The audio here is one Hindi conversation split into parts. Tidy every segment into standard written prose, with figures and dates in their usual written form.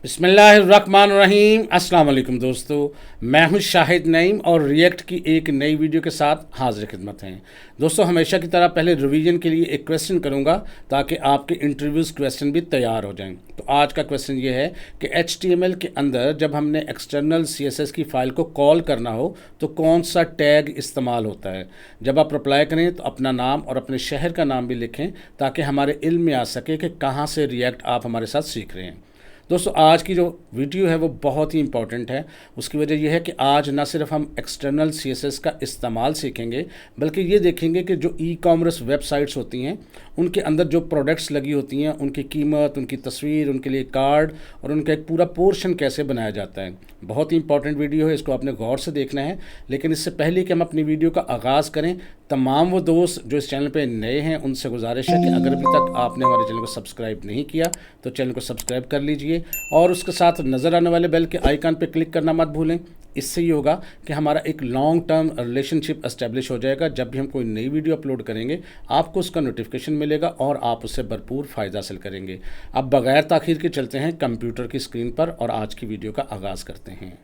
बिस्मिल्लाहिर्रहमानिर्रहीम। अस्सलाम वालेकुम दोस्तों, मैं हूं शाहिद नईम और रिएक्ट की एक नई वीडियो के साथ हाजिर खिदमत हैं। दोस्तों, हमेशा की तरह पहले रिवीजन के लिए एक क्वेश्चन करूंगा ताकि आपके इंटरव्यूज़ क्वेश्चन भी तैयार हो जाएं। तो आज का क्वेश्चन ये है कि HTML के अंदर जब हमने एक्सटर्नल CSS की फ़ाइल को कॉल करना हो तो कौन सा टैग इस्तेमाल होता है। जब आप अप्लाई करें तो अपना नाम और अपने शहर का नाम भी लिखें ताकि हमारे इल्म में आ सके कि कहाँ से रिएक्ट आप हमारे साथ सीख रहे हैं। दोस्तों, आज की जो वीडियो है वो बहुत ही इंपॉर्टेंट है। उसकी वजह यह है कि आज ना सिर्फ हम एक्सटर्नल CSS का इस्तेमाल सीखेंगे बल्कि ये देखेंगे कि जो ई-कॉमर्स वेबसाइट्स होती हैं उनके अंदर जो प्रोडक्ट्स लगी होती हैं उनकी कीमत, उनकी तस्वीर, उनके लिए कार्ड और उनका एक पूरा पोर्शन कैसे बनाया जाता है। बहुत ही इंपॉर्टेंट वीडियो है, इसको आपने गौर से देखना है। लेकिन इससे पहले कि हम अपनी वीडियो का आगाज़ करें, तमाम वो दोस्त जो इस चैनल पे नए हैं उनसे गुजारिश है कि अगर अभी तक आपने हमारे चैनल को सब्सक्राइब नहीं किया तो चैनल को सब्सक्राइब कर लीजिए और उसके साथ नज़र आने वाले बेल के आइकन पे क्लिक करना मत भूलें। इससे ये होगा कि हमारा एक लॉन्ग टर्म रिलेशनशिप एस्टेब्लिश हो जाएगा। जब भी हम कोई नई वीडियो अपलोड करेंगे आपको उसका नोटिफिकेशन मिलेगा और आप उससे भरपूर फ़ायदा हासिल करेंगे। अब बगैर ताख़ीर के चलते हैं कंप्यूटर की स्क्रीन पर और आज की वीडियो का आगाज़ करते हैं।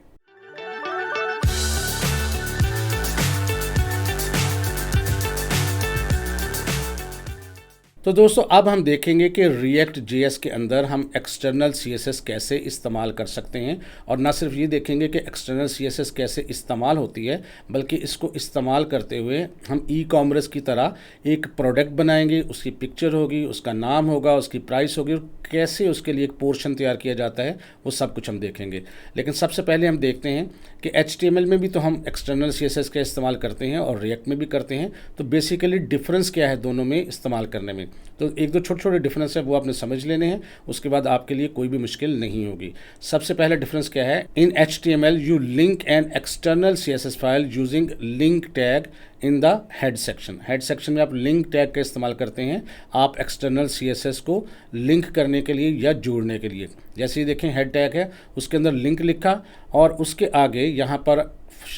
तो दोस्तों, अब हम देखेंगे कि रिएक्ट JS के अंदर हम एक्सटर्नल CSS कैसे इस्तेमाल कर सकते हैं और ना सिर्फ ये देखेंगे कि एक्सटर्नल CSS कैसे इस्तेमाल होती है बल्कि इसको इस्तेमाल करते हुए हम ई-कॉमर्स की तरह एक प्रोडक्ट बनाएंगे, उसकी पिक्चर होगी, उसका नाम होगा, उसकी प्राइस होगी और कैसे उसके लिए एक पोर्शन तैयार किया जाता है वो सब कुछ हम देखेंगे। लेकिन सबसे पहले हम देखते हैं कि HTML में भी तो हम एक्सटर्नल CSS का इस्तेमाल करते हैं और रिएक्ट में भी करते हैं। तो बेसिकली डिफरेंस क्या है दोनों में इस्तेमाल करने में, तो एक दो छोटे छोटे डिफरेंस है वो आपने समझ लेने हैं। उसके बाद आपके लिए कोई भी मुश्किल नहीं होगी। सबसे पहला डिफरेंस क्या है, इन HTML you link an external CSS file using link tag in the head section. Head section में आप लिंक टैग का इस्तेमाल करते हैं आप एक्सटर्नल CSS को लिंक करने के लिए या जोड़ने के लिए। जैसे ये देखें, हेड टैग है, उसके अंदर लिंक लिखा और उसके आगे यहाँ पर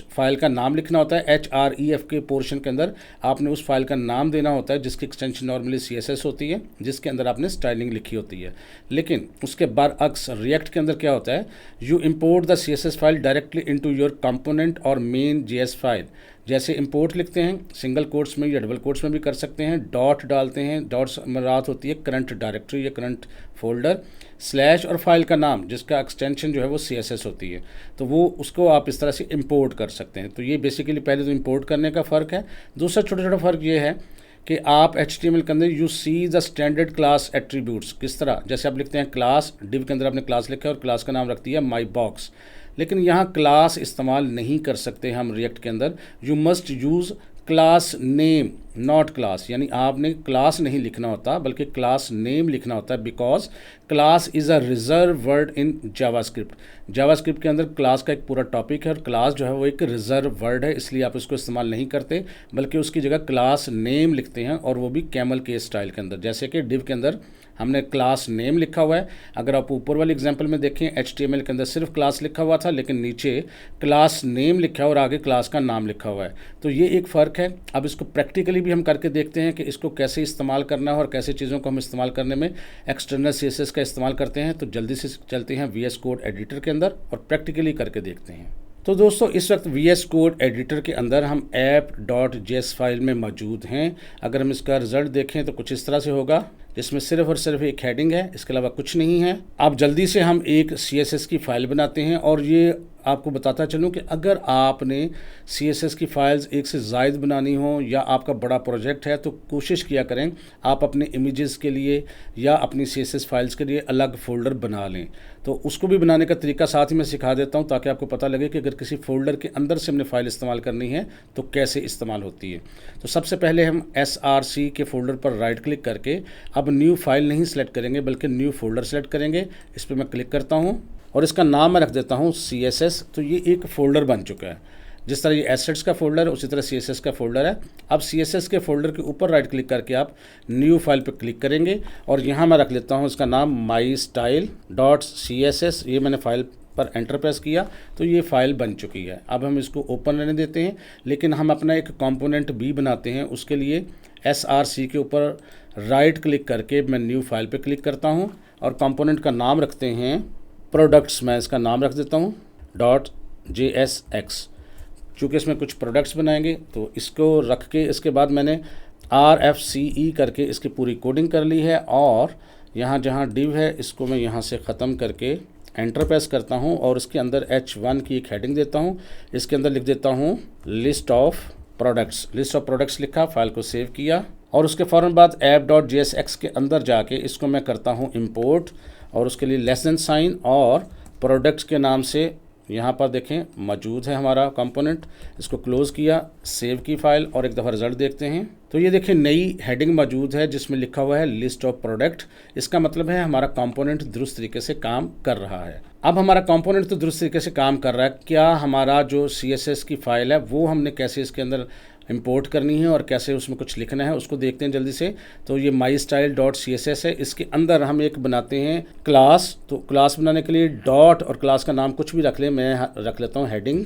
फाइल का नाम लिखना होता है। href के पोर्शन के अंदर आपने उस फाइल का नाम देना होता है जिसकी एक्सटेंशन नॉर्मली CSS होती है, जिसके अंदर आपने स्टाइलिंग लिखी होती है। लेकिन उसके बरअक्स रिएक्ट के अंदर क्या होता है, you import the CSS file directly into your component और मेन JS फाइल। जैसे इंपोर्ट लिखते हैं सिंगल कोट्स में या डबल कोट्स में भी कर सकते हैं, डॉट डालते हैं, डॉट्स मराद होती है करंट डायरेक्टरी या करंट फोल्डर, स्लैश और फाइल का नाम जिसका एक्सटेंशन जो है वो CSS होती है, तो वो उसको आप इस तरह से इंपोर्ट कर सकते हैं। तो ये बेसिकली पहले तो इंपोर्ट करने का फ़र्क है। दूसरा छोटा छोटा फ़र्क ये है कि आप HTML के अंदर you see the standard class attributes. किस तरह, जैसे आप लिखते हैं क्लास, डिव के अंदर आपने क्लास लिखा है और क्लास का नाम रख दिया माई बॉक्स, लेकिन यहाँ क्लास इस्तेमाल नहीं कर सकते हम रिएक्ट के अंदर। You must use class name not class, यानी आपने क्लास नहीं लिखना होता बल्कि क्लास नेम लिखना होता है, because class is a reserve word in JavaScript. JavaScript के अंदर क्लास का एक पूरा टॉपिक है और क्लास जो है वो एक रिजर्व वर्ड है, इसलिए आप इसको इस्तेमाल नहीं करते बल्कि उसकी जगह क्लास नेम लिखते हैं और वो भी कैमल के स्टाइल के अंदर। जैसे कि डिव के अंदर हमने क्लास नेम लिखा हुआ है। अगर आप ऊपर वाले एग्जांपल में देखें, HTML के अंदर सिर्फ क्लास लिखा हुआ था लेकिन नीचे क्लास नेम लिखा है और आगे क्लास का नाम लिखा हुआ है। तो ये एक फ़र्क है। अब इसको प्रैक्टिकली भी हम करके देखते हैं कि इसको कैसे इस्तेमाल करना है और कैसे चीज़ों को हम इस्तेमाल करने में एक्सटर्नल CSS का इस्तेमाल करते हैं। तो जल्दी से चलते हैं VS कोड एडिटर के अंदर और प्रैक्टिकली करके देखते हैं। तो दोस्तों, इस वक्त VS कोड एडिटर के अंदर हम app.js फाइल में मौजूद हैं। अगर हम इसका रिज़ल्ट देखें तो कुछ इस तरह से होगा, जिसमें सिर्फ और सिर्फ एक हेडिंग है, इसके अलावा कुछ नहीं है। अब जल्दी से हम एक CSS की फ़ाइल बनाते हैं और ये आपको बताता चलूँ कि अगर आपने CSS की फ़ाइल्स एक से ज़ायद बनानी हो या आपका बड़ा प्रोजेक्ट है तो कोशिश किया करें आप अपने इमेजेस के लिए या अपनी CSS फाइल्स के लिए अलग फ़ोल्डर बना लें। तो उसको भी बनाने का तरीका साथ ही मैं सिखा देता हूं ताकि आपको पता लगे कि अगर किसी फ़ोल्डर के अंदर से हमने फ़ाइल इस्तेमाल करनी है तो कैसे इस्तेमाल होती है। तो सबसे पहले हम SRC के फ़ोल्डर पर राइट क्लिक करके अब न्यू फाइल नहीं सेलेक्ट करेंगे बल्कि न्यू फोल्डर सेलेक्ट करेंगे। इस पर मैं क्लिक करता हूं और इसका नाम मैं रख देता हूं CSS। तो ये एक फ़ोल्डर बन चुका है। जिस तरह ये एसेट्स का फोल्डर है उसी तरह CSS का फोल्डर है। अब CSS के फोल्डर के ऊपर राइट क्लिक करके आप न्यू फाइल पर क्लिक करेंगे और यहाँ मैं रख लेता हूँ इसका नाम mystyle.css। ये मैंने फाइल पर एंटर प्रेस किया तो ये फाइल बन चुकी है। अब हम इसको ओपन रहने देते हैं, लेकिन हम अपना एक कंपोनेंट भी बनाते हैं। उसके लिए SRC के ऊपर राइट क्लिक करके मैं न्यू फाइल पे क्लिक करता हूं और कंपोनेंट का नाम रखते हैं प्रोडक्ट्स, मैं इसका नाम रख देता हूँ .jsx। चूँकि इसमें कुछ प्रोडक्ट्स बनाएंगे तो इसको रख के इसके बाद मैंने RFCE करके इसकी पूरी कोडिंग कर ली है, और यहाँ जहाँ div है इसको मैं यहाँ से ख़त्म करके एंटर प्रेस करता हूँ और इसके अंदर H1 की एक हेडिंग देता हूँ। इसके अंदर लिख देता हूँ लिस्ट ऑफ प्रोडक्ट्स लिखा, फाइल को सेव किया, और उसके फ़ौरन बाद app.jsx के अंदर जाके इसको मैं करता हूँ इंपोर्ट, और उसके लिए लेस देन साइन और प्रोडक्ट्स के नाम से यहाँ पर देखें मौजूद है हमारा कंपोनेंट। इसको क्लोज़ किया, सेव की फ़ाइल, और एक दफ़ा रिज़ल्ट देखते हैं। तो ये देखिए नई हेडिंग मौजूद है जिसमें लिखा हुआ है लिस्ट ऑफ प्रोडक्ट। इसका मतलब है हमारा कंपोनेंट दुरुस्त तरीके से काम कर रहा है। अब हमारा कंपोनेंट तो दुरुस्त तरीके से काम कर रहा है, क्या हमारा जो CSS की फ़ाइल है वो हमने कैसे इसके अंदर इंपोर्ट करनी है और कैसे उसमें कुछ लिखना है उसको देखते हैं जल्दी से। तो ये mystyle.css है, इसके अंदर हम एक बनाते हैं क्लास। तो क्लास बनाने के लिए डॉट और क्लास का नाम कुछ भी रख लें, मैं रख लेता हूँ हेडिंग,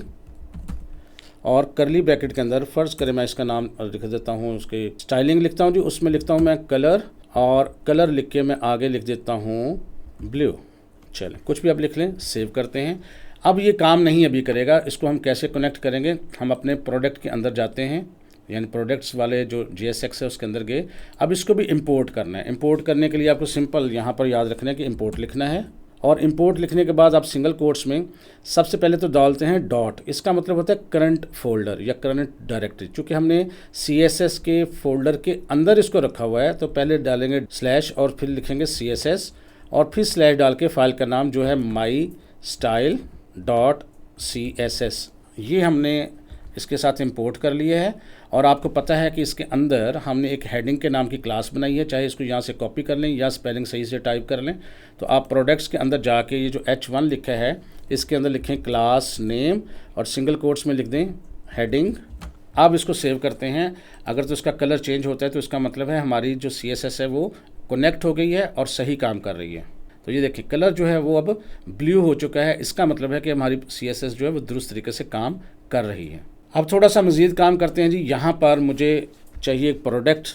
और करली ब्रैकेट के अंदर फ़र्ज़ करें मैं इसका नाम लिख देता हूँ, उसके स्टाइलिंग लिखता हूँ जी, उसमें लिखता हूँ मैं कलर, और कलर लिख के मैं आगे लिख देता हूँ ब्लू। चलें कुछ भी आप लिख लें, सेव करते हैं। अब ये काम नहीं अभी करेगा, इसको हम कैसे कनेक्ट करेंगे। हम अपने प्रोडक्ट के अंदर जाते हैं, यानी प्रोडक्ट्स वाले जो JSX है उसके अंदर गए। अब इसको भी इंपोर्ट करना है। इंपोर्ट करने के लिए आपको सिंपल यहाँ पर याद रखना है कि इंपोर्ट लिखना है, और इंपोर्ट लिखने के बाद आप सिंगल कोट्स में सबसे पहले तो डालते हैं डॉट। इसका मतलब होता है करंट फोल्डर या करंट डायरेक्टरी। चूँकि हमने CSS के फोल्डर के अंदर इसको रखा हुआ है तो पहले डालेंगे स्लैश और फिर लिखेंगे CSS, और फिर स्लैश डाल के फाइल का नाम जो है mystyle.css ये हमने इसके साथ इंपोर्ट कर लिया है। और आपको पता है कि इसके अंदर हमने एक हेडिंग के नाम की क्लास बनाई है, चाहे इसको यहाँ से कॉपी कर लें या स्पेलिंग सही से टाइप कर लें। तो आप प्रोडक्ट्स के अंदर जाके ये जो H1 लिखा है इसके अंदर लिखें क्लास नेम और सिंगल कोट्स में लिख दें हेडिंग। अब इसको सेव करते हैं। अगर तो इसका कलर चेंज होता है तो इसका मतलब है हमारी जो CSS है वो कनेक्ट हो गई है और सही काम कर रही है। तो ये देखिए कलर जो है वो अब ब्लू हो चुका है, इसका मतलब है कि हमारी CSS जो है वो दुरुस्त तरीके से काम कर रही है। अब थोड़ा सा मज़ीद काम करते हैं जी। यहाँ पर मुझे चाहिए एक प्रोडक्ट।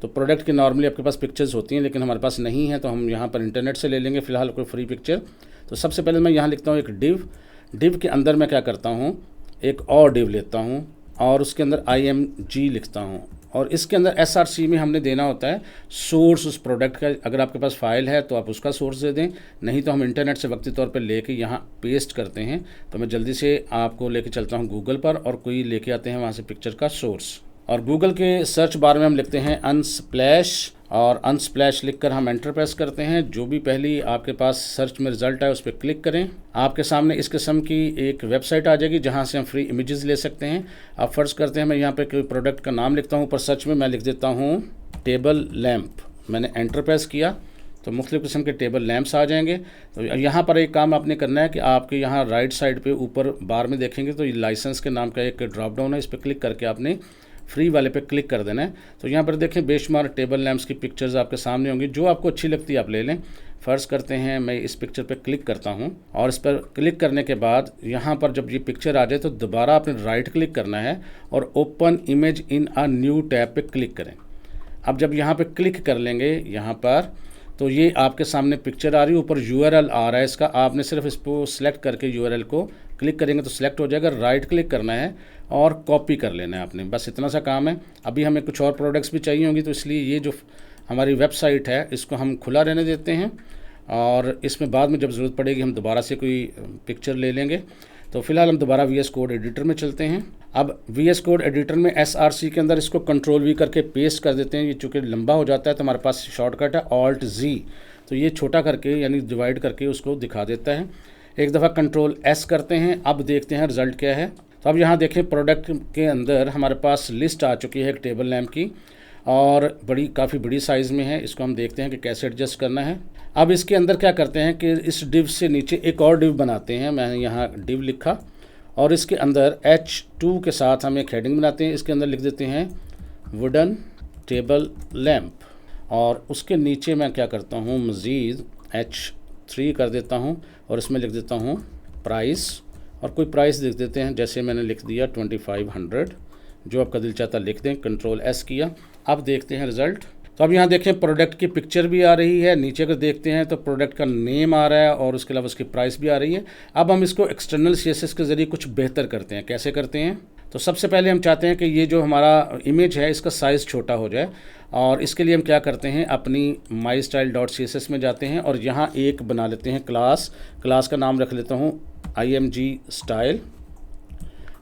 तो प्रोडक्ट की नॉर्मली आपके पास पिक्चर्स होती हैं लेकिन हमारे पास नहीं है, तो हम यहाँ पर इंटरनेट से ले लेंगे फ़िलहाल कोई फ्री पिक्चर। तो सबसे पहले मैं यहाँ लिखता हूँ एक डिव के अंदर मैं क्या करता हूँ एक और डिव लेता हूँ और उसके अंदर img लिखता हूँ, और इसके अंदर src में हमने देना होता है सोर्स उस प्रोडक्ट का। अगर आपके पास फाइल है तो आप उसका सोर्स दे दें, नहीं तो हम इंटरनेट से वक्ती तौर पे लेके यहाँ पेस्ट करते हैं। तो मैं जल्दी से आपको लेके चलता हूँ गूगल पर, और कोई लेके आते हैं वहाँ से पिक्चर का सोर्स। और गूगल के सर्च बार में हम लिखते हैं अनस्प्लैश, और अनस्प्लैश लिखकर हम एंटर प्रेस करते हैं। जो भी पहली आपके पास सर्च में रिज़ल्ट है उस पर क्लिक करें। आपके सामने इस किस्म की एक वेबसाइट आ जाएगी जहां से हम फ्री इमेजेस ले सकते हैं। अब फ़र्ज़ करते हैं मैं यहाँ पे कोई प्रोडक्ट का नाम लिखता हूँ, ऊपर सर्च में मैं लिख देता हूँ टेबल लैंप। मैंने एंटर प्रेस किया तो मुख्तलिफ़ किस्म के टेबल लैंप्स आ जाएंगे। तो यहाँ पर एक काम आपने करना है कि आपके यहाँ राइट साइड पे ऊपर बार में देखेंगे तो ये लाइसेंस के नाम का एक ड्रॉप डाउन है, इस पर क्लिक करके आपने फ्री वाले पे क्लिक कर देना है। तो यहाँ पर देखें बेशुमार टेबल लैंप्स की पिक्चर्स आपके सामने होंगी, जो आपको अच्छी लगती है आप ले लें। फ़र्ज़ करते हैं मैं इस पिक्चर पे क्लिक करता हूँ, और इस पर क्लिक करने के बाद यहाँ पर जब ये पिक्चर आ जाए तो दोबारा आपने राइट क्लिक करना है और open image in a new tab पे क्लिक करें। अब जब यहाँ पे क्लिक कर लेंगे यहाँ पर तो ये आपके सामने पिक्चर आ रही है, ऊपर URL आ रहा है इसका। आपने सिर्फ इसको सिलेक्ट करके URL को क्लिक करेंगे तो सिलेक्ट हो जाएगा। राइट क्लिक करना है और कॉपी कर लेना है आपने, बस इतना सा काम है। अभी हमें कुछ और प्रोडक्ट्स भी चाहिए होंगी, तो इसलिए ये जो हमारी वेबसाइट है इसको हम खुला रहने देते हैं, और इसमें बाद में जब ज़रूरत पड़ेगी हम दोबारा से कोई पिक्चर ले लेंगे। तो फ़िलहाल हम दोबारा VS कोड एडिटर में चलते हैं। अब VS कोड एडिटर में src के अंदर इसको कंट्रोल V करके पेस्ट कर देते हैं। ये चूँकि लंबा हो जाता है तो हमारे पास शॉर्टकट है Alt-Z, तो ये छोटा करके यानी डिवाइड करके उसको दिखा देता है। एक दफ़ा कंट्रोल S करते हैं। अब देखते हैं रिज़ल्ट क्या है। तो अब यहाँ देखें प्रोडक्ट के अंदर हमारे पास लिस्ट आ चुकी है एक टेबल लैंप की, और काफ़ी बड़ी साइज़ में है। इसको हम देखते हैं कि कैसे एडजस्ट करना है। अब इसके अंदर क्या करते हैं कि इस डिव से नीचे एक और डिव बनाते हैं। मैंने यहाँ डिव लिखा और इसके अंदर H2 के साथ हम एक हेडिंग बनाते हैं। इसके अंदर लिख देते हैं वुडन टेबल लैंप, और उसके नीचे मैं क्या करता हूँ मज़ीद H3 कर देता हूँ और इसमें लिख देता हूँ प्राइस, और कोई प्राइस लिख देते हैं, जैसे मैंने लिख दिया 2500। जो आपका दिल चाहता लिख दें। कंट्रोल S किया। अब देखते हैं रिज़ल्ट। तो अब यहाँ देखें प्रोडक्ट की पिक्चर भी आ रही है, नीचे अगर देखते हैं तो प्रोडक्ट का नेम आ रहा है और उसके अलावा उसकी प्राइस भी आ रही है। अब हम इसको एक्सटर्नल CSS के ज़रिए कुछ बेहतर करते हैं। कैसे करते हैं? तो सबसे पहले हम चाहते हैं कि ये जो हमारा इमेज है इसका साइज़ छोटा हो जाए, और इसके लिए हम क्या करते हैं, अपनी mystyle.css में जाते हैं और यहाँ एक बना लेते हैं क्लास का नाम रख लेता हूँ img style,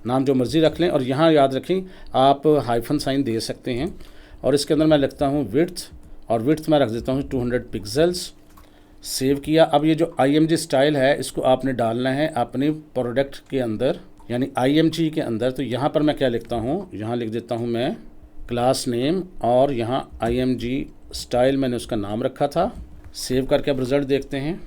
नाम जो मर्ज़ी रख लें, और यहाँ याद रखें आप हाइफन साइन दे सकते हैं। और इसके अंदर मैं लिखता हूँ विड्थ, और विड्थ मैं रख देता हूँ 200 पिक्सल्स। सेव किया। अब ये जो img स्टाइल है इसको आपने डालना है अपने प्रोडक्ट के अंदर, यानी img के अंदर। तो यहाँ पर मैं क्या लिखता हूँ, यहाँ लिख देता हूँ मैं क्लास नेम, और यहाँ img स्टाइल मैंने उसका नाम रखा था। सेव करके अब रिज़ल्ट देखते हैं।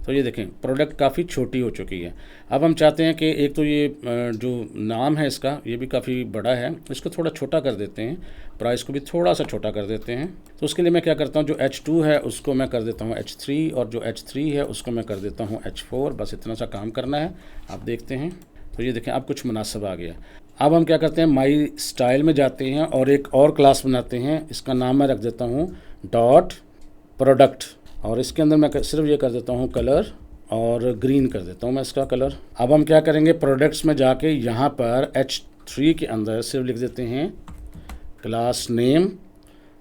तो ये देखें प्रोडक्ट काफ़ी छोटी हो चुकी है। अब हम चाहते हैं कि एक तो ये जो नाम है इसका ये भी काफ़ी बड़ा है, इसको थोड़ा छोटा कर देते हैं, प्राइस को भी थोड़ा सा छोटा कर देते हैं। तो उसके लिए मैं क्या करता हूँ, जो H2 है उसको मैं कर देता हूँ H3, और जो H3 है उसको मैं कर देता हूँ H4। बस इतना सा काम करना है। आप देखते हैं तो ये देखें अब कुछ मुनासिब आ गया। अब हम क्या करते हैं, माई स्टाइल में जाते हैं और एक और क्लास बनाते हैं। इसका नाम मैं रख देता हूँ डॉट प्रोडक्ट, और इसके अंदर मैं सिर्फ ये कर देता हूँ कलर, और ग्रीन कर देता हूँ मैं इसका कलर। अब हम क्या करेंगे, प्रोडक्ट्स में जाके यहाँ पर H3 के अंदर सिर्फ लिख देते हैं क्लास नेम,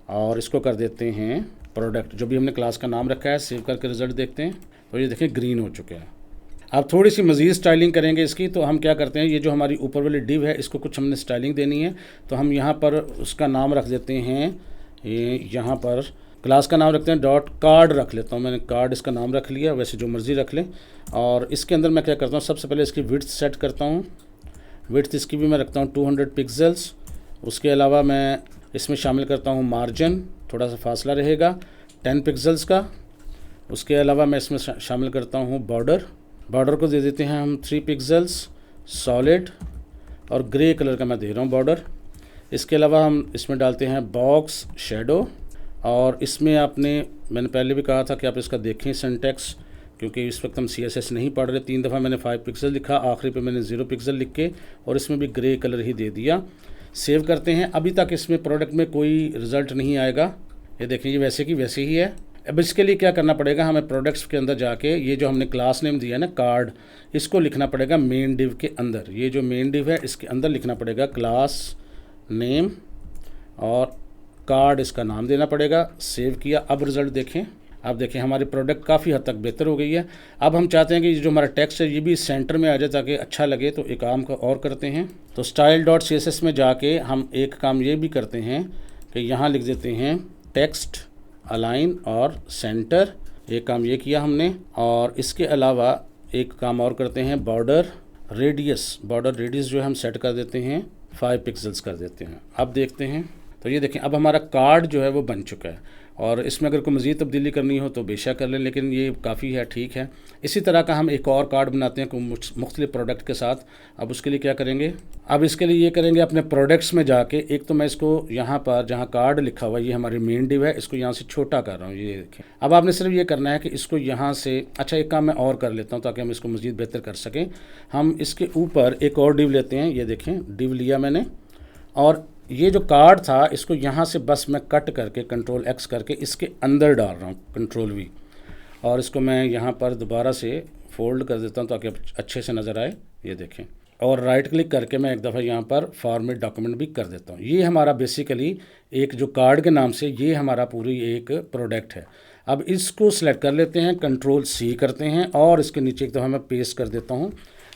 और इसको कर देते हैं प्रोडक्ट, जो भी हमने क्लास का नाम रखा है। सेव करके रिज़ल्ट देखते हैं तो ये देखें ग्रीन हो चुका है। अब थोड़ी सी मज़ीद स्टाइलिंग करेंगे इसकी। तो हम क्या करते हैं, ये जो हमारी ऊपर वाली डिव है इसको कुछ हमने स्टाइलिंग देनी है। तो हम यहाँ पर उसका नाम रख देते हैं, ये यहाँ पर क्लास का नाम रखते हैं डॉट कार्ड रख लेता हूँ। मैंने कार्ड इसका नाम रख लिया, वैसे जो मर्ज़ी रख लें। और इसके अंदर मैं क्या करता हूँ, सबसे पहले इसकी विड्थ सेट करता हूँ। विड्थ इसकी भी मैं रखता हूँ 200 पिक्सल्स। उसके अलावा मैं इसमें शामिल करता हूँ मार्जिन, थोड़ा सा फासला रहेगा 10 पिक्सल्स का। उसके अलावा मैं इसमें शामिल करता हूँ बॉर्डर को दे देते हैं हम 3 पिक्सल्स सॉलिड, और ग्रे कलर का मैं दे रहा हूँ बॉर्डर। इसके अलावा हम इसमें डालते हैं बॉक्स शेडो, और इसमें मैंने पहले भी कहा था कि आप इसका देखें सिंटैक्स, क्योंकि इस वक्त हम CSS नहीं पढ़ रहे। 3 दफ़ा मैंने 5 पिक्सल लिखा, आखिरी पे मैंने 0 पिक्सल लिख के और इसमें भी ग्रे कलर ही दे दिया। सेव करते हैं। अभी तक इसमें प्रोडक्ट में कोई रिज़ल्ट नहीं आएगा, ये देखें ये वैसे की वैसे ही है। अब इसके लिए क्या करना पड़ेगा, हमें प्रोडक्ट्स के अंदर जाके ये जो हमने क्लास नेम दिया है ना कार्ड, इसको लिखना पड़ेगा मेन डिव के अंदर। ये जो मेन डिव है इसके अंदर लिखना पड़ेगा क्लास नेम, और कार्ड इसका नाम देना पड़ेगा। सेव किया। अब रिज़ल्ट देखें। अब देखें हमारी प्रोडक्ट काफ़ी हद तक बेहतर हो गई है। अब हम चाहते हैं कि जो हमारा टेक्स्ट है ये भी सेंटर में आ जाए ताकि अच्छा लगे। तो एक काम और करते हैं, तो style.css में जाके हम एक काम ये भी करते हैं कि यहाँ लिख देते हैं टेक्स्ट अलाइन और सेंटर। एक काम ये किया हमने, और इसके अलावा एक काम और करते हैं, बॉर्डर रेडियस जो है हम सेट कर देते हैं 5 पिक्सल्स कर देते हैं। अब देखते हैं तो ये देखें अब हमारा कार्ड जो है वो बन चुका है। और इसमें अगर कोई मज़ीद तब्दीली करनी हो तो बेशक कर लें, लेकिन ये काफ़ी है, ठीक है। इसी तरह का हम एक और कार्ड बनाते हैं मुख्तलिफ प्रोडक्ट के साथ। अब उसके लिए क्या करेंगे, अब इसके लिए ये करेंगे अपने प्रोडक्ट्स में जाके, एक तो मैं इसको यहाँ पर जहाँ कार्ड लिखा हुआ है ये हमारी मेन डिव है, इसको यहाँ से छोटा कर रहा हूँ, ये देखें। अब आपने सिर्फ ये करना है कि इसको यहाँ से, अच्छा एक काम मैं और कर लेता हूँ ताकि हम इसको मज़ीद बेहतर कर सकें। हम इसके ऊपर एक और डिव लेते हैं, ये देखें डिव लिया मैंने, और ये जो कार्ड था इसको यहाँ से बस मैं कट करके Ctrl X करके इसके अंदर डाल रहा हूँ, Ctrl V, और इसको मैं यहाँ पर दोबारा से फोल्ड कर देता हूँ ताकि अच्छे से नज़र आए। ये देखें, और राइट क्लिक करके मैं एक दफ़ा यहाँ पर फॉर्मेट डॉक्यूमेंट भी कर देता हूँ। ये हमारा बेसिकली एक जो कार्ड के नाम से ये हमारा पूरी एक प्रोडक्ट है। अब इसको सिलेक्ट कर लेते हैं, Ctrl C करते हैं, और इसके नीचे एक दफ़ा मैं पेस्ट कर देता हूँ।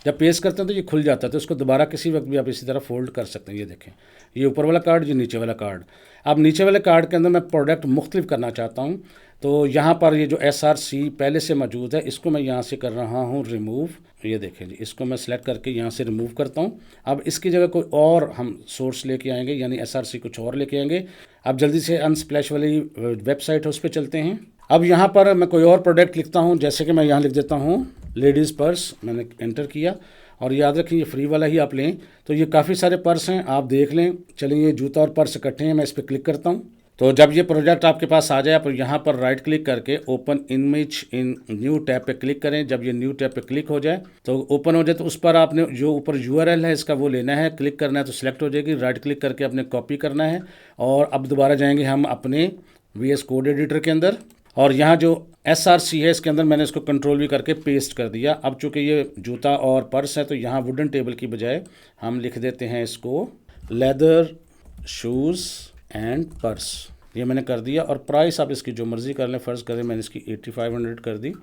जब पेस्ट करते हैं तो ये खुल जाता है, तो इसको दोबारा किसी वक्त भी आप इसी तरह फोल्ड कर सकते हैं। ये देखें, ये ऊपर वाला कार्ड, ये नीचे वाला कार्ड। अब नीचे वाले कार्ड के अंदर मैं प्रोडक्ट मुख्तलिफ करना चाहता हूँ, तो यहाँ पर ये जो SRC पहले से मौजूद है इसको मैं यहाँ से कर रहा हूँ रिमूव। ये देखें जी, इसको मैं सेलेक्ट करके यहाँ से रिमूव करता हूँ। अब इसकी जगह कोई और हम सोर्स लेके आएंगे, यानी SRC कुछ और लेके आएंगे। अब जल्दी से अनस्प्लैश वाली वेबसाइट है उस पर चलते हैं। अब यहाँ पर मैं कोई और प्रोडक्ट लिखता हूँ, जैसे कि मैं यहाँ लिख देता हूँ लेडीज़ पर्स, मैंने एंटर किया, और याद रखें ये फ्री वाला ही आप लें। तो ये काफ़ी सारे पर्स हैं, आप देख लें। चलिए, ये जूता और पर्स इकट्ठे हैं, मैं इस पर क्लिक करता हूँ। तो जब ये प्रोजेक्ट आपके पास आ जाए, आप यहाँ पर राइट क्लिक करके open image in new tab पे क्लिक करें। जब ये न्यू टैब पे क्लिक हो जाए, तो ओपन हो जाए, तो उस पर आपने जो ऊपर URL है इसका वो लेना है, क्लिक करना है तो सिलेक्ट हो जाएगी। राइट क्लिक करके अपने कॉपी करना है, और अब दोबारा जाएंगे हम अपने VS कोड एडिटर के अंदर, और यहाँ जो SRC है इसके अंदर मैंने इसको कंट्रोल भी करके पेस्ट कर दिया। अब चूंकि ये जूता और पर्स है तो यहाँ वुडन टेबल की बजाय हम लिख देते हैं इसको लेदर शूज़ एंड पर्स। ये मैंने कर दिया और प्राइस आप इसकी जो मर्ज़ी कर लें, फ़र्ज़ करें मैंने इसकी 8500 कर दी।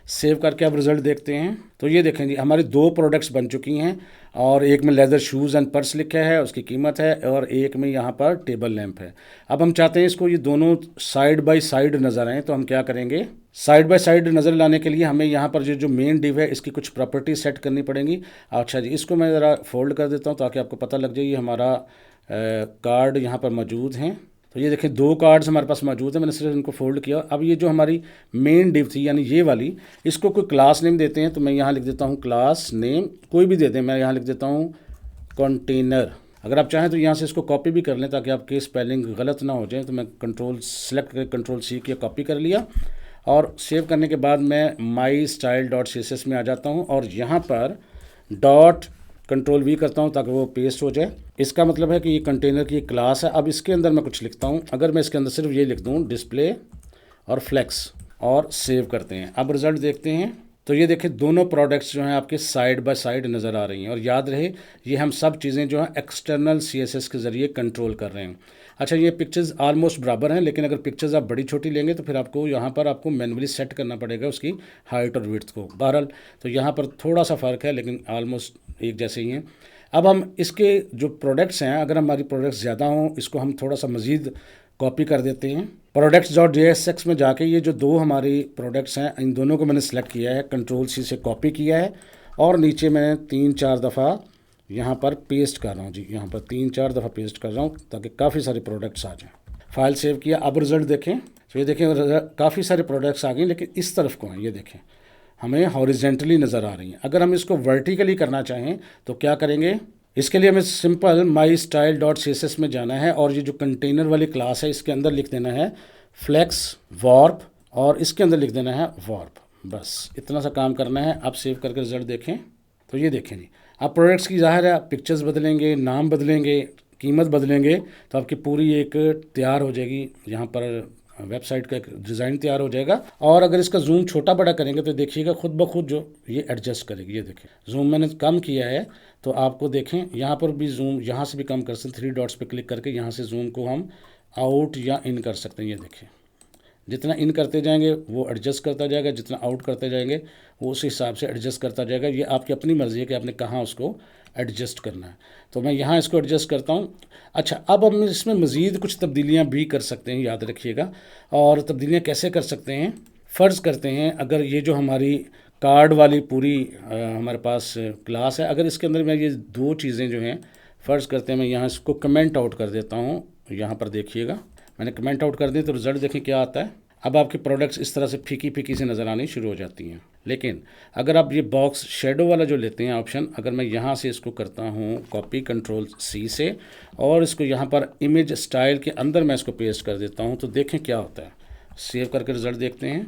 सेव करके आप रिज़ल्ट देखते हैं तो ये देखें जी हमारी 2 प्रोडक्ट्स बन चुकी हैं, और एक में लेदर शूज़ एंड पर्स लिखा है, उसकी कीमत है, और एक में यहाँ पर टेबल लैंप है। अब हम चाहते हैं इसको ये दोनों साइड बाय साइड नज़र आएँ, तो हम क्या करेंगे, साइड बाय साइड नज़र लाने के लिए हमें यहाँ पर जो मेन डिव है इसकी कुछ प्रॉपर्टी सेट करनी पड़ेंगी। अच्छा जी, इसको मैं ज़रा फोल्ड कर देता हूँ ताकि आपको पता लग जाए ये हमारा कार्ड यहाँ पर मौजूद हैं। तो ये देखें 2 कार्ड्स हमारे पास मौजूद है, मैंने सिर्फ इनको फोल्ड किया। अब ये जो हमारी मेन डिव थी यानी ये वाली, इसको कोई क्लास नेम देते हैं, तो मैं यहाँ लिख देता हूँ क्लास नेम, कोई भी दे दें, मैं यहाँ लिख देता हूँ कंटेनर। अगर आप चाहें तो यहाँ से इसको कॉपी भी कर लें ताकि आपकी स्पेलिंग गलत ना हो जाए। तो मैं कंट्रोल सेलेक्ट करके कंट्रोल-C किया, कॉपी कर लिया, और सेव करने के बाद मैं mystyle.css में आ जाता हूँ और यहाँ पर कंट्रोल-V करता हूँ ताकि वो पेस्ट हो जाए। इसका मतलब है कि ये कंटेनर की एक क्लास है। अब इसके अंदर मैं कुछ लिखता हूँ, अगर मैं इसके अंदर सिर्फ ये लिख दूँ डिस्प्ले और फ्लेक्स, और सेव करते हैं। अब रिज़ल्ट देखते हैं तो ये देखिए दोनों प्रोडक्ट्स जो हैं आपके साइड बाय साइड नज़र आ रही हैं। और याद रहे ये हम सब चीज़ें जो हैं एक्सटर्नल CSS के ज़रिए कंट्रोल कर रहे हैं। अच्छा, ये पिक्चर्स ऑलमोस्ट बराबर हैं, लेकिन अगर पिक्चर्स आप बड़ी छोटी लेंगे तो फिर आपको यहाँ पर आपको मैनुअली सेट करना पड़ेगा उसकी हाइट और विड्थ को। बहरहाल तो यहाँ पर थोड़ा सा फ़र्क है, लेकिन ऑलमोस्ट एक जैसे ही हैं। अब हम इसके जो प्रोडक्ट्स हैं, अगर हमारी प्रोडक्ट्स ज़्यादा हों, इसको हम थोड़ा सा मज़ीद कॉपी कर देते हैं। products.jsx में जाके ये जो 2 हमारी प्रोडक्ट्स हैं इन दोनों को मैंने सेलेक्ट किया है, कंट्रोल-C से कॉपी किया है, और नीचे मैंने 3-4 दफ़ा यहाँ पर पेस्ट कर रहा हूँ जी, यहाँ पर 3-4 दफ़ा पेस्ट कर रहा हूँ ताकि काफ़ी सारे प्रोडक्ट्स आ जाएँ। फाइल सेव किया, अब रिज़ल्ट देखें तो ये देखें काफ़ी सारे प्रोडक्ट्स आ गए, लेकिन इस तरफ को हैं, ये देखें हमें हॉरिजेंटली नज़र आ रही हैं। अगर हम इसको वर्टिकली करना चाहें तो क्या करेंगे, इसके लिए हमें सिंपल mystyle.css में जाना है, और ये जो कंटेनर वाली क्लास है इसके अंदर लिख देना है फ्लेक्स वॉर्प, और इसके अंदर लिख देना है वॉर्प। बस इतना सा काम करना है। आप सेव करके रिज़ल्ट देखें तो ये देखें जी, आप प्रोडक्ट्स की ज़ाहिर है पिक्चर्स बदलेंगे, नाम बदलेंगे, कीमत बदलेंगे तो आपकी पूरी एक तैयार हो जाएगी, यहाँ पर वेबसाइट का एक डिज़ाइन तैयार हो जाएगा। और अगर इसका जूम छोटा बड़ा करेंगे तो देखिएगा खुद ब खुद जो ये एडजस्ट करेगी। ये देखें जूम मैंने कम किया है तो आपको देखें यहाँ पर भी जूम यहाँ से भी कम कर सकते, 3 डॉट्स पे क्लिक करके यहाँ से जूम को हम आउट या इन कर सकते हैं। ये देखें जितना इन करते जाएंगे वो एडजस्ट करता जाएगा, जितना आउट करते जाएंगे वो उस हिसाब से एडजस्ट करता जाएगा। ये आपकी अपनी मर्ज़ी है कि आपने कहाँ उसको एडजस्ट करना है। तो मैं यहाँ इसको एडजस्ट करता हूँ। अच्छा, अब हम इसमें मज़ीद कुछ तब्दीलियाँ भी कर सकते हैं, याद रखिएगा। और तब्दीलियाँ कैसे कर सकते हैं, फ़र्ज़ करते हैं अगर ये जो हमारी कार्ड वाली पूरी हमारे पास क्लास है, अगर इसके अंदर मैं ये 2 चीज़ें जो हैं, फ़र्ज़ करते हैं मैं यहाँ इसको कमेंट आउट कर देता हूँ। यहाँ पर देखिएगा मैंने कमेंट आउट कर दी तो रिज़ल्ट देखें क्या आता है। अब आपके प्रोडक्ट्स इस तरह से फीकी फीकी से नज़र आनी शुरू हो जाती हैं। लेकिन अगर आप ये बॉक्स शेडो वाला जो लेते हैं ऑप्शन, अगर मैं यहाँ से इसको करता हूँ कॉपी कंट्रोल-C से, और इसको यहाँ पर इमेज स्टाइल के अंदर मैं इसको पेस्ट कर देता हूँ, तो देखें क्या होता है। सेव करके रिज़ल्ट देखते हैं।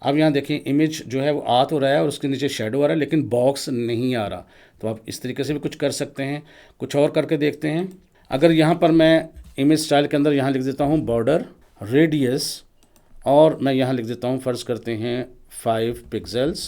अब यहाँ देखें इमेज जो है वो आ तो रहा है और उसके नीचे शेडो आ रहा है, लेकिन बॉक्स नहीं आ रहा। तो आप इस तरीके से भी कुछ कर सकते हैं। कुछ और करके देखते हैं। अगर यहाँ पर मैं इमेज स्टाइल के अंदर यहाँ लिख देता हूँ बॉर्डर रेडियस, और मैं यहाँ लिख देता हूँ फ़र्ज़ करते हैं 5 पिक्सेल्स।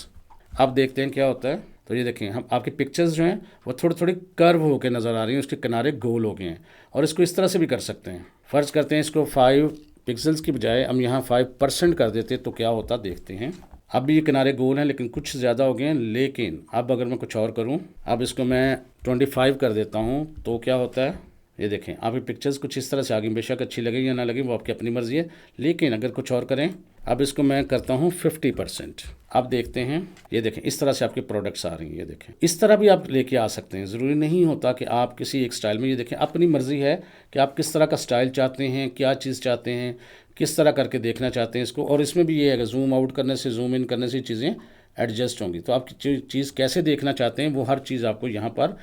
अब देखते हैं क्या होता है। तो ये देखें हम आपकी पिक्चर्स जो हैं वो थोड़ी थोड़ी कर्व होकर नज़र आ रही हैं, उसके किनारे गोल हो गए हैं। और इसको इस तरह से भी कर सकते हैं। फ़र्ज़ करते हैं इसको 5 पिक्सेल्स की बजाय हम यहाँ 5% कर देते तो क्या होता देखते हैं। अब भी ये किनारे गोल हैं लेकिन कुछ ज़्यादा हो गए हैं। लेकिन अब अगर मैं कुछ और करूँ, अब इसको मैं 25 कर देता हूँ तो क्या होता है। ये देखें आपकी पिक्चर्स कुछ इस तरह से आ गई। बेशक अच्छी लगे या ना लगे वो आपकी अपनी मर्ज़ी है, लेकिन अगर कुछ और करें, अब इसको मैं करता हूँ 50%। अब देखते हैं, ये देखें इस तरह से आपके प्रोडक्ट्स आ रही हैं। ये देखें इस तरह भी आप लेके आ सकते हैं। ज़रूरी नहीं होता कि आप किसी एक स्टाइल में, ये देखें अपनी मर्ज़ी है कि आप किस तरह का स्टाइल चाहते हैं, क्या चीज़ चाहते हैं, किस तरह करके देखना चाहते हैं इसको। और इसमें भी ये है कि जूम आउट करने से, जूम इन करने से चीज़ें एडजस्ट होंगी। तो आप चीज़ कैसे देखना चाहते हैं वो हर चीज़ आपको यहाँ पर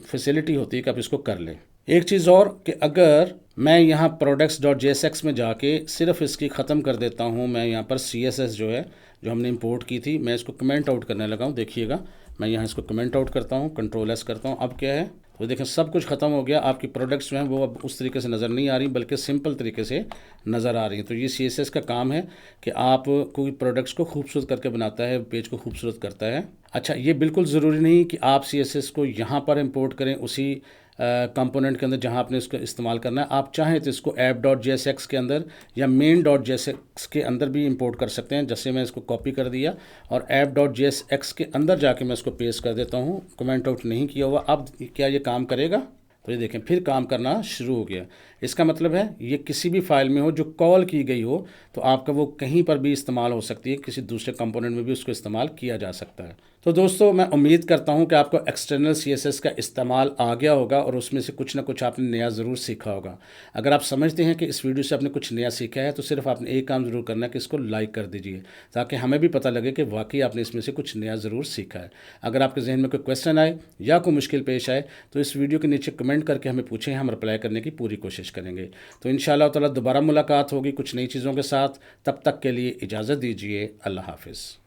फैसिलिटी होती है कि आप इसको कर लें। एक चीज़ और कि अगर मैं यहाँ products.jsx में जाके सिर्फ इसकी ख़त्म कर देता हूँ, मैं यहाँ पर CSS जो है जो हमने इंपोर्ट की थी, मैं इसको कमेंट आउट करने लगा हूँ। देखिएगा मैं यहाँ इसको कमेंट आउट करता हूँ, कंट्रोल-S करता हूँ। अब क्या है, तो देखें सब कुछ ख़त्म हो गया, आपकी प्रोडक्ट्स जो हैं वो अब उस तरीके से नज़र नहीं आ रही बल्कि सिंपल तरीके से नज़र आ रही हैं। तो ये CSS का काम है कि आप कोई प्रोडक्ट्स को खूबसूरत करके बनाता है, पेज को खूबसूरत करता है। अच्छा, ये बिल्कुल ज़रूरी नहीं कि आप CSS को यहाँ पर इंपोर्ट करें उसी कंपोनेंट के अंदर जहाँ आपने इसको इस्तेमाल करना है। आप चाहें तो इसको app.jsx के अंदर या main.jsx के अंदर भी इंपोर्ट कर सकते हैं। जैसे मैं इसको कॉपी कर दिया और app.jsx के अंदर जाके मैं इसको पेस्ट कर देता हूँ, कमेंट आउट नहीं किया हुआ। अब क्या ये काम करेगा? तो ये देखें फिर काम करना शुरू हो गया। इसका मतलब है ये किसी भी फाइल में हो जो कॉल की गई हो तो आपका वो कहीं पर भी इस्तेमाल हो सकती है, किसी दूसरे कंपोनेंट में भी उसको इस्तेमाल किया जा सकता है। तो दोस्तों मैं उम्मीद करता हूँ कि आपको एक्सटर्नल CSS का इस्तेमाल आ गया होगा और उसमें से कुछ ना कुछ आपने नया ज़रूर सीखा होगा। अगर आप समझते हैं कि इस वीडियो से आपने कुछ नया सीखा है तो सिर्फ आपने एक काम ज़रूर करना है कि इसको लाइक कर दीजिए, ताकि हमें भी पता लगे कि वाकई आपने इसमें से कुछ नया ज़रूर सीखा है। अगर आपके जहन में कोई क्वेश्चन आए या कोई मुश्किल पेश आए तो इस वीडियो के नीचे कमेंट करके हमें पूछें, हम रिप्लाई करने की पूरी कोशिश करेंगे। तो इंशाअल्लाह ताला दोबारा मुलाकात होगी कुछ नई चीज़ों के साथ। तब तक के लिए इजाज़त दीजिए। अल्लाह हाफ़िज़।